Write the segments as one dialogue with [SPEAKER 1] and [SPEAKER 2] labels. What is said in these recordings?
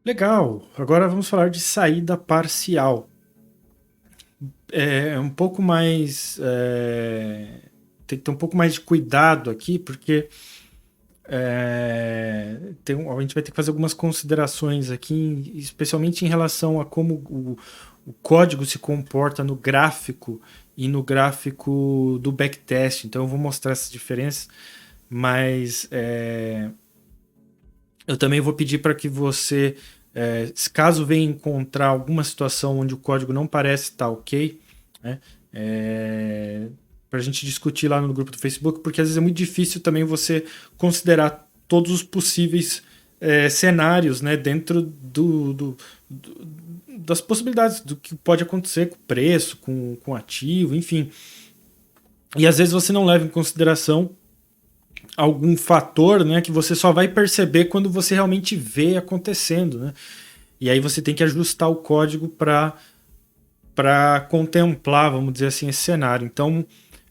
[SPEAKER 1] Legal, agora vamos falar de saída parcial. É um pouco mais. Tem que ter um pouco mais de cuidado aqui, porque a gente vai ter que fazer algumas considerações aqui, especialmente em relação a como o código se comporta no gráfico e no gráfico do backtest. Então eu vou mostrar essas diferenças, mas eu também vou pedir para que você, caso venha encontrar alguma situação onde o código não parece estar ok, né, para a gente discutir lá no grupo do Facebook, porque às vezes é muito difícil também você considerar todos os possíveis cenários, né, dentro das possibilidades do que pode acontecer com o preço, com o ativo, enfim. E às vezes você não leva em consideração algum fator, né, que você só vai perceber quando você realmente vê acontecendo, né? E aí você tem que ajustar o código para contemplar, vamos dizer assim, esse cenário. Então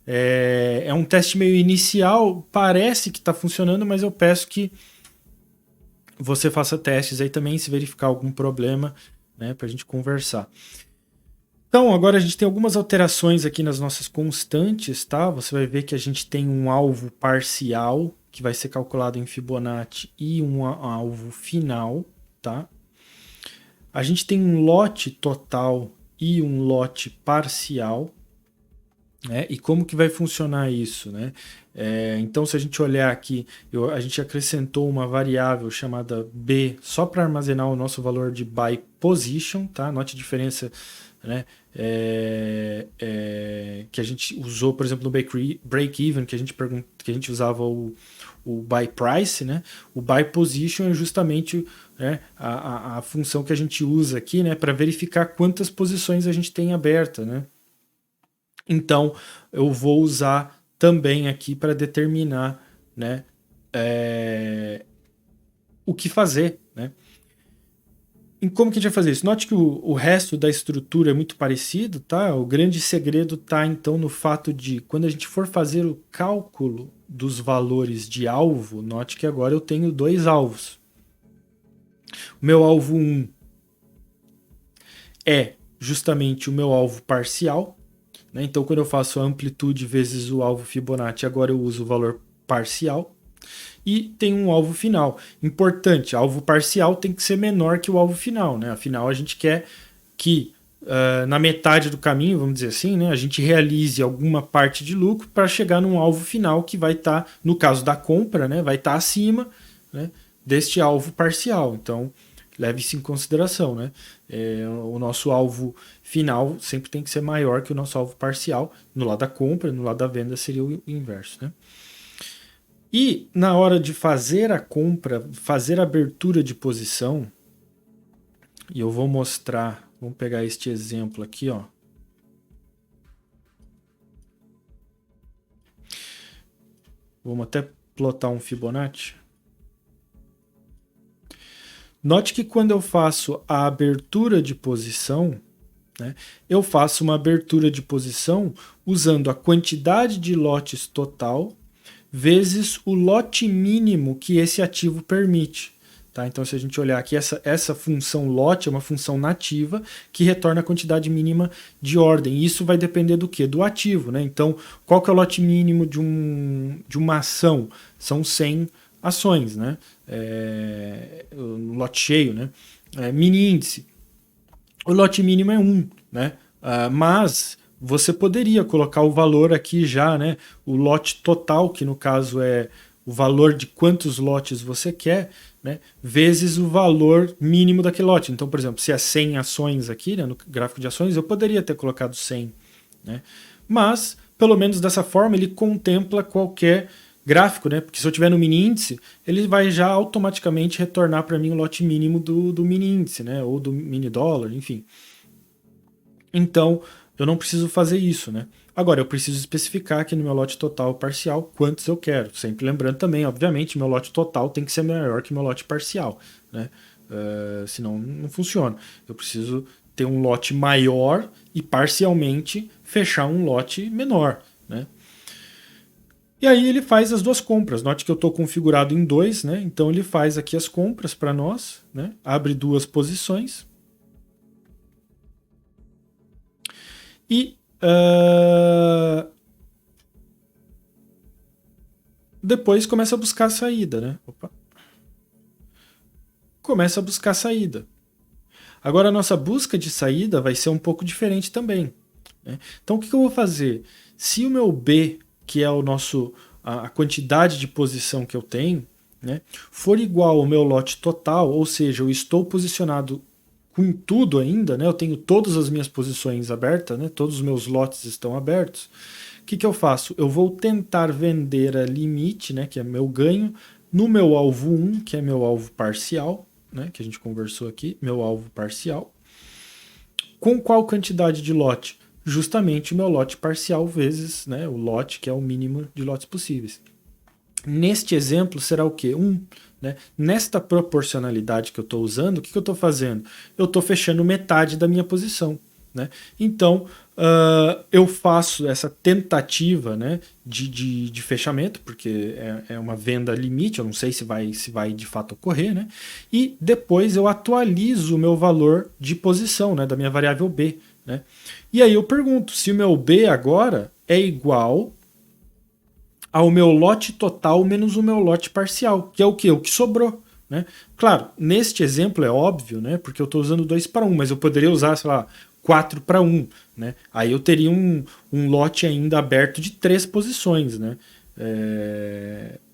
[SPEAKER 1] é um teste meio inicial, parece que está funcionando, mas eu peço que você faça testes aí também, se verificar algum problema, né, para a gente conversar. Então, agora a gente tem algumas alterações aqui nas nossas constantes, tá? Você vai ver que a gente tem um alvo parcial, que vai ser calculado em Fibonacci, e um alvo final, tá? A gente tem um lote total e um lote parcial, né? E como que vai funcionar isso, né? Então, se a gente olhar aqui, a gente acrescentou uma variável chamada B só para armazenar o nosso valor de buy position, tá? Note a diferença, né? Que a gente usou, por exemplo, no break-even, que a gente usava o buy price, né? O buy position é justamente, né, a função que a gente usa aqui, né, para verificar quantas posições a gente tem aberta, né? Então, eu vou usar também aqui para determinar, né, o que fazer, né? E como que a gente vai fazer isso? Note que o resto da estrutura é muito parecido, tá? O grande segredo está então no fato de quando a gente for fazer o cálculo dos valores de alvo, note que agora eu tenho dois alvos. O meu alvo 1 é justamente o meu alvo parcial, né? Então, quando eu faço a amplitude vezes o alvo Fibonacci, agora eu uso o valor parcial. E tem um alvo final. Importante, alvo parcial tem que ser menor que o alvo final, né? Afinal, a gente quer que na metade do caminho, vamos dizer assim, né, a gente realize alguma parte de lucro para chegar num alvo final que vai estar, no caso da compra, né, vai estar acima, né, deste alvo parcial. Então, leve isso em consideração, né? O nosso alvo final sempre tem que ser maior que o nosso alvo parcial. No lado da compra, no lado da venda seria o inverso, né? E na hora de fazer a compra, fazer a abertura de posição, e eu vou mostrar, vamos pegar este exemplo aqui, ó. Vamos até plotar um Fibonacci. Note que quando eu faço a abertura de posição, né, eu faço uma abertura de posição usando a quantidade de lotes total vezes o lote mínimo que esse ativo permite. Tá? Então, se a gente olhar aqui, essa função lote é uma função nativa que retorna a quantidade mínima de ordem. E isso vai depender do que? Do ativo. Né? Então, qual que é o lote mínimo de uma ação? São 100 ações, né? O lote cheio. Né? Mini índice. O lote mínimo é 1, né? Mas você poderia colocar o valor aqui já, né? O lote total, que no caso é o valor de quantos lotes você quer, né? Vezes o valor mínimo daquele lote. Então, por exemplo, se é 100 ações aqui, né, no gráfico de ações, eu poderia ter colocado 100, né? Mas, pelo menos dessa forma, ele contempla qualquer gráfico, né? Porque se eu tiver no mini índice, ele vai já automaticamente retornar para mim o lote mínimo do mini índice, né? Ou do mini dólar, enfim. Então, eu não preciso fazer isso, né? Agora, eu preciso especificar aqui no meu lote total parcial quantos eu quero. Sempre lembrando também, obviamente, meu lote total tem que ser maior que meu lote parcial, né? Senão não funciona. Eu preciso ter um lote maior e parcialmente fechar um lote menor, né? E aí ele faz as duas compras. Note que eu estou configurado em 2, né? Então ele faz aqui as compras para nós, né? Abre duas posições. E depois começa a buscar a saída, né? Opa. Começa a buscar a saída. Agora a nossa busca de saída vai ser um pouco diferente também, né? Então o que eu vou fazer? Se o meu B, que é o nosso a quantidade de posição que eu tenho, né, for igual ao meu lote total, ou seja, eu estou posicionado com tudo ainda, né, eu tenho todas as minhas posições abertas, né, todos os meus lotes estão abertos, o que eu faço? Eu vou tentar vender a limite, né, que é meu ganho, no meu alvo 1, que é meu alvo parcial, né, que a gente conversou aqui, meu alvo parcial. Com qual quantidade de lote? Justamente o meu lote parcial vezes, né, o lote que é o mínimo de lotes possíveis. Neste exemplo será o quê? 1. Né? Nesta proporcionalidade que eu estou usando, o que eu estou fazendo? Eu estou fechando metade da minha posição. Né? Então, eu faço essa tentativa, né, de fechamento, porque é uma venda limite, eu não sei se vai de fato ocorrer, né? E depois eu atualizo o meu valor de posição, né, da minha variável B. Né? E aí eu pergunto se o meu B agora é igual ao meu lote total menos o meu lote parcial, que é o que? O que sobrou. Né? Claro, neste exemplo é óbvio, né? Porque eu estou usando 2 para 1, mas eu poderia usar, sei lá, 4 para 1. Né? Aí eu teria um lote ainda aberto de 3 posições, né?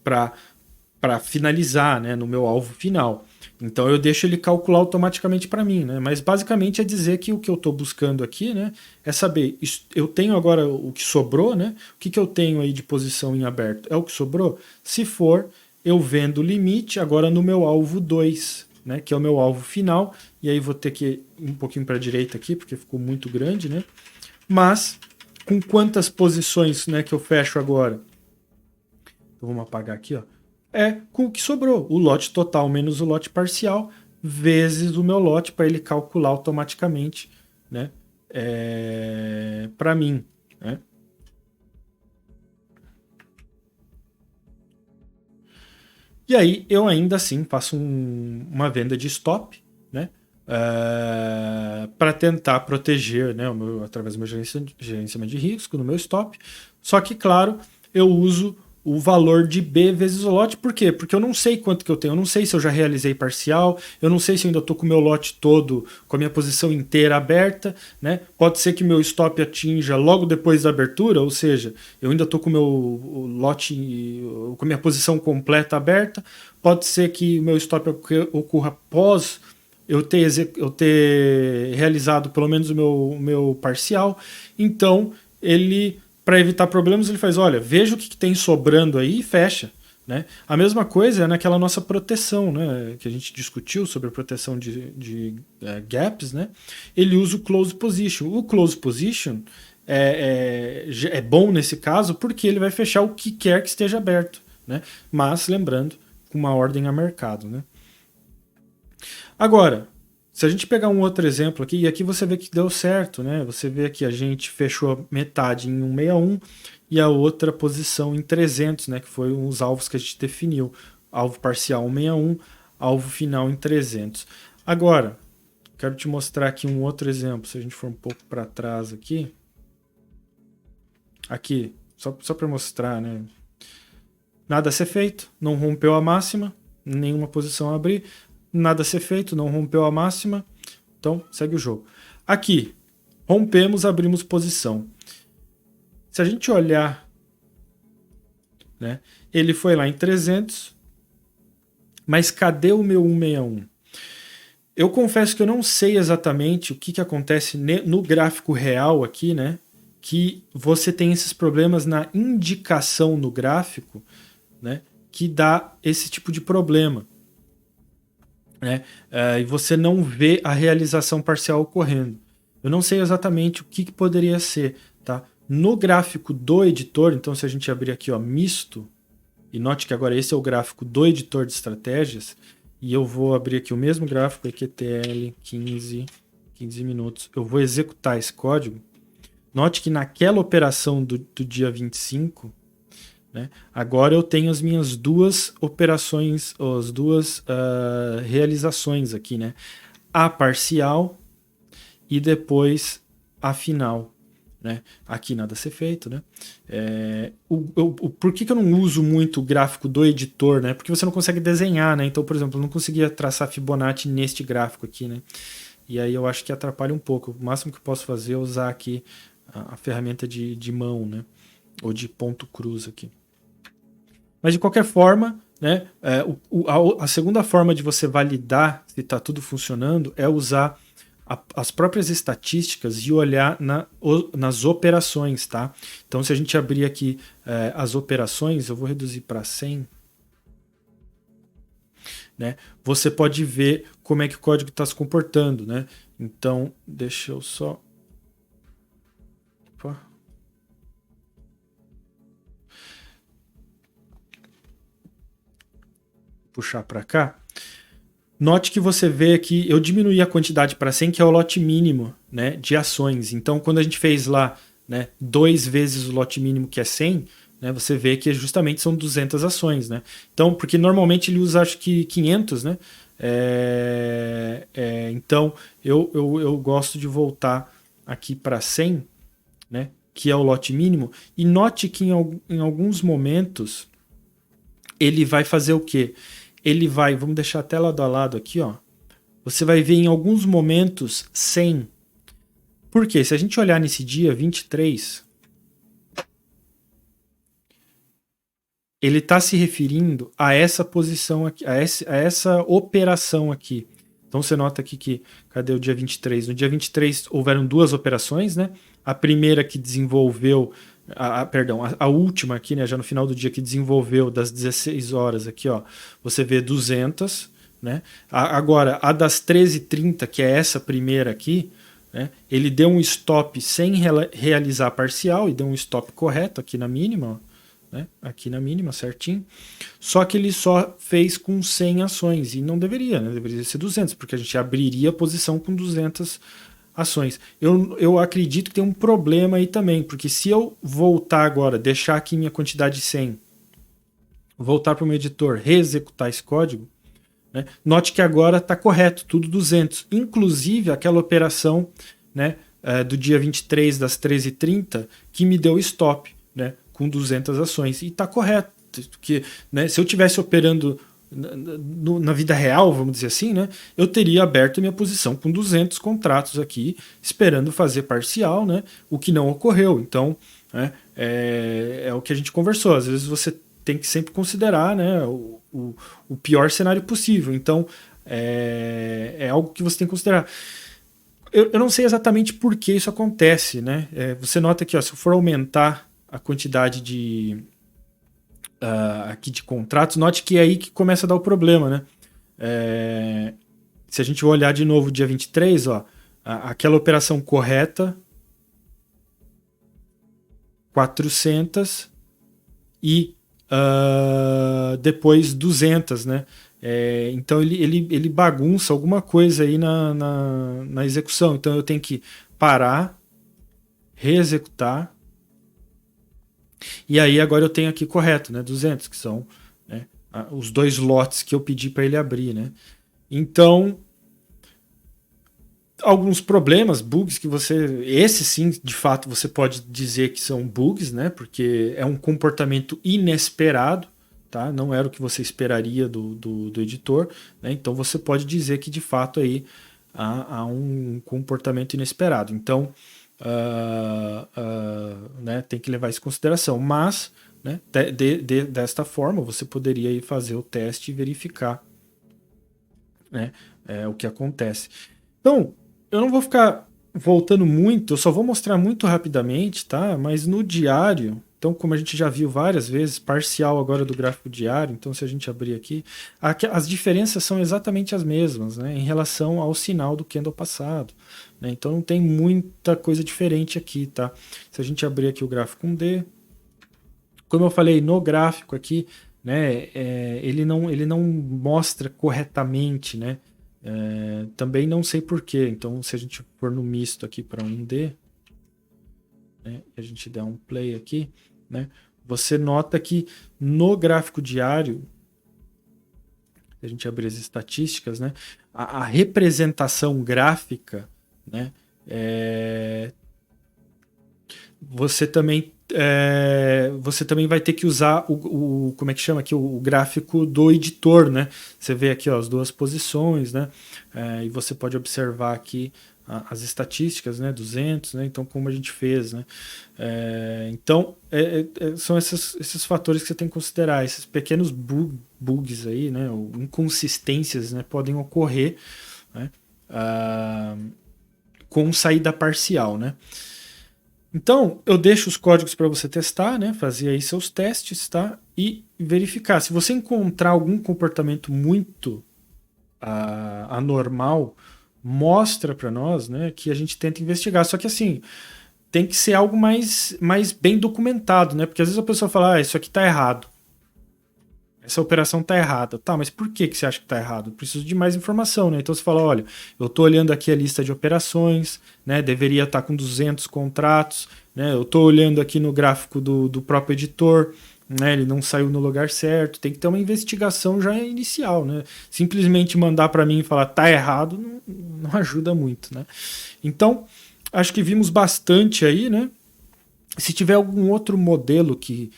[SPEAKER 1] Para finalizar, né, no meu alvo final. Então eu deixo ele calcular automaticamente para mim, né? Mas basicamente é dizer que o que eu estou buscando aqui, né, é saber, eu tenho agora o que sobrou, né? O que eu tenho aí de posição em aberto? É o que sobrou? Se for, eu vendo o limite agora no meu alvo 2, né, que é o meu alvo final, e aí vou ter que ir um pouquinho para a direita aqui, porque ficou muito grande, né? Mas com quantas posições, né, que eu fecho agora? Então vamos apagar aqui, ó. É com o que sobrou, o lote total menos o lote parcial, vezes o meu lote, para ele calcular automaticamente, né, para mim. Né? E aí eu ainda assim faço uma venda de stop, né, para tentar proteger, né, através do meu gerenciamento de risco, no meu stop. Só que, claro, eu uso o valor de B vezes o lote. Por quê? Porque eu não sei quanto que eu tenho. Eu não sei se eu já realizei parcial. Eu não sei se eu ainda estou com o meu lote todo, com a minha posição inteira aberta. Né? Pode ser que meu stop atinja logo depois da abertura, ou seja, eu ainda estou com o meu lote, com a minha posição completa aberta. Pode ser que o meu stop ocorra após eu ter realizado pelo menos o meu parcial. Então, ele, para evitar problemas, ele faz, olha, veja o que tem sobrando aí e fecha. Né? A mesma coisa é naquela nossa proteção, né, que a gente discutiu sobre a proteção de gaps. Né? Ele usa o close position. O close position é bom nesse caso porque ele vai fechar o que quer que esteja aberto. Né? Mas, lembrando, com uma ordem a mercado. Né? Agora, se a gente pegar um outro exemplo aqui, e aqui você vê que deu certo, né? Você vê que a gente fechou metade em 161 e a outra posição em 300, né? Que foi os alvos que a gente definiu. Alvo parcial 161, alvo final em 300. Agora, quero te mostrar aqui um outro exemplo. Se a gente for um pouco para trás aqui. Aqui, só para mostrar, né? Nada a ser feito, não rompeu a máxima, nenhuma posição a abrir. Nada a ser feito, não rompeu a máxima, então segue o jogo. Aqui, rompemos, abrimos posição. Se a gente olhar, né, ele foi lá em 300, mas cadê o meu 161? Eu confesso que eu não sei exatamente o que acontece no gráfico real aqui, né, que você tem esses problemas na indicação no gráfico, né, que dá esse tipo de problema. Né? E você não vê a realização parcial ocorrendo. Eu não sei exatamente o que poderia ser. Tá? No gráfico do editor, então se a gente abrir aqui, ó, misto, e note que agora esse é o gráfico do editor de estratégias, e eu vou abrir aqui o mesmo gráfico, EQTL 15 minutos. Eu vou executar esse código. Note que naquela operação do dia 25, né? Agora eu tenho as minhas duas operações, as duas realizações aqui, né? A parcial e depois a final. Né? Aqui nada a ser feito, né? Por que eu não uso muito o gráfico do editor, né? Porque você não consegue desenhar, né? Então, por exemplo, eu não conseguia traçar Fibonacci neste gráfico aqui, né? E aí eu acho que atrapalha um pouco. O máximo que eu posso fazer é usar aqui a ferramenta de mão, né? Ou de ponto cruz aqui. Mas de qualquer forma, né? A segunda forma de você validar se está tudo funcionando é usar as próprias estatísticas e olhar nas operações, tá? Então, se a gente abrir aqui as operações, eu vou reduzir para 100, né? Você pode ver como é que o código está se comportando, né? Então, deixa eu só... Opa. Puxar para cá. Note que você vê que eu diminuí a quantidade para 100, que é o lote mínimo, né, de ações. Então, quando a gente fez lá, né, 2 vezes o lote mínimo, que é 100, né, você vê que justamente são 200 ações. Né? Então, porque normalmente ele usa, acho que 500, né? Então, eu gosto de voltar aqui para 100, né, que é o lote mínimo. E note que em alguns momentos ele vai fazer o quê? Ele vai, vamos deixar até lado a lado aqui, ó. Você vai ver em alguns momentos 100. Por quê? Se a gente olhar nesse dia 23, ele está se referindo a essa posição aqui, a essa operação aqui. Então você nota aqui que, cadê o dia 23? No dia 23 houveram duas operações, né? A primeira que desenvolveu, a última aqui, né, já no final do dia, que desenvolveu das 16 horas aqui, ó, você vê 200, né? Agora, a das 13h30, que é essa primeira aqui, né, ele deu um stop sem realizar parcial e deu um stop correto aqui na mínima, ó, né, aqui na mínima, certinho. Só que ele só fez com 100 ações e não deveria, né? Deveria ser 200, porque a gente abriria a posição com 200 ações. Eu acredito que tem um problema aí também, porque se eu voltar agora, deixar aqui minha quantidade de 100, voltar para o meu editor, reexecutar esse código, né, note que agora está correto, tudo 200. Inclusive aquela operação, né, do dia 23 das 13h30 que me deu stop, né, com 200 ações. E está correto, porque, né, se eu estivesse operando na vida real, vamos dizer assim, né, eu teria aberto minha posição com 200 contratos aqui, esperando fazer parcial, né, o que não ocorreu. Então, né, é o que a gente conversou. Às vezes você tem que sempre considerar, né, o pior cenário possível. Então, é algo que você tem que considerar. Eu não sei exatamente por que isso acontece, né? Você nota que, ó, se eu for aumentar a quantidade aqui de contratos, note que é aí que começa a dar o problema, né? Se a gente olhar de novo o dia 23, ó, aquela operação correta, 400 e depois 200, né? Então ele bagunça alguma coisa aí na execução. Então eu tenho que parar, reexecutar, e aí agora eu tenho aqui correto, né? 200, que são, né, os dois lotes que eu pedi para ele abrir, né? Então, alguns problemas, bugs que esses sim, de fato, você pode dizer que são bugs, né? Porque é um comportamento inesperado, tá? Não era o que você esperaria do editor, né? Então você pode dizer que de fato aí há um comportamento inesperado. Então, né, tem que levar isso em consideração. Mas, né, desta forma, você poderia ir fazer o teste e verificar, né, o que acontece. Então, eu não vou ficar voltando muito, eu só vou mostrar muito rapidamente, tá? Mas no diário, então, como a gente já viu várias vezes, parcial agora do gráfico diário, então se a gente abrir aqui, as diferenças são exatamente as mesmas, né, em relação ao sinal do candle passado, né? Então não tem muita coisa diferente aqui, tá? Se a gente abrir aqui o gráfico 1D, como eu falei, no gráfico aqui, né, ele não mostra corretamente, né? Também não sei porquê. Então, se a gente for no misto aqui para 1D, né, e a gente der um play aqui, né, você nota que no gráfico diário, se a gente abrir as estatísticas, né, a representação gráfica, né, você também vai ter que usar como é que chama aqui, o gráfico do editor, né? Você vê aqui, ó, as duas posições, né? E você pode observar aqui as estatísticas, né? 200, né? Então, como a gente fez, né? Então, são esses fatores que você tem que considerar. Esses pequenos bugs aí, né? Ou inconsistências, né? Podem ocorrer, né? Com saída parcial, né? Então, eu deixo os códigos para você testar, né? Fazer aí seus testes, tá? E verificar. Se você encontrar algum comportamento muito anormal, mostra para nós, né? Que a gente tenta investigar. Só que assim, tem que ser algo mais bem documentado, né? Porque às vezes a pessoa fala, isso aqui tá errado. Essa operação tá errada. Tá, mas por que você acha que tá errado? Preciso de mais informação, né? Então você fala, olha, eu tô olhando aqui a lista de operações, né? Deveria estar com 200 contratos, né? Eu tô olhando aqui no gráfico do próprio editor, né? Ele não saiu no lugar certo. Tem que ter uma investigação já inicial, né? Simplesmente mandar para mim e falar tá errado não ajuda muito, né? Então, acho que vimos bastante aí, né? Se tiver algum outro modelo que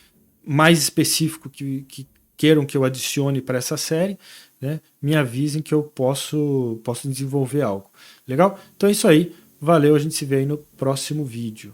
[SPEAKER 1] mais específico que queiram que eu adicione para essa série, né, me avisem que eu posso desenvolver algo. Legal? Então é isso aí. Valeu, a gente se vê aí no próximo vídeo.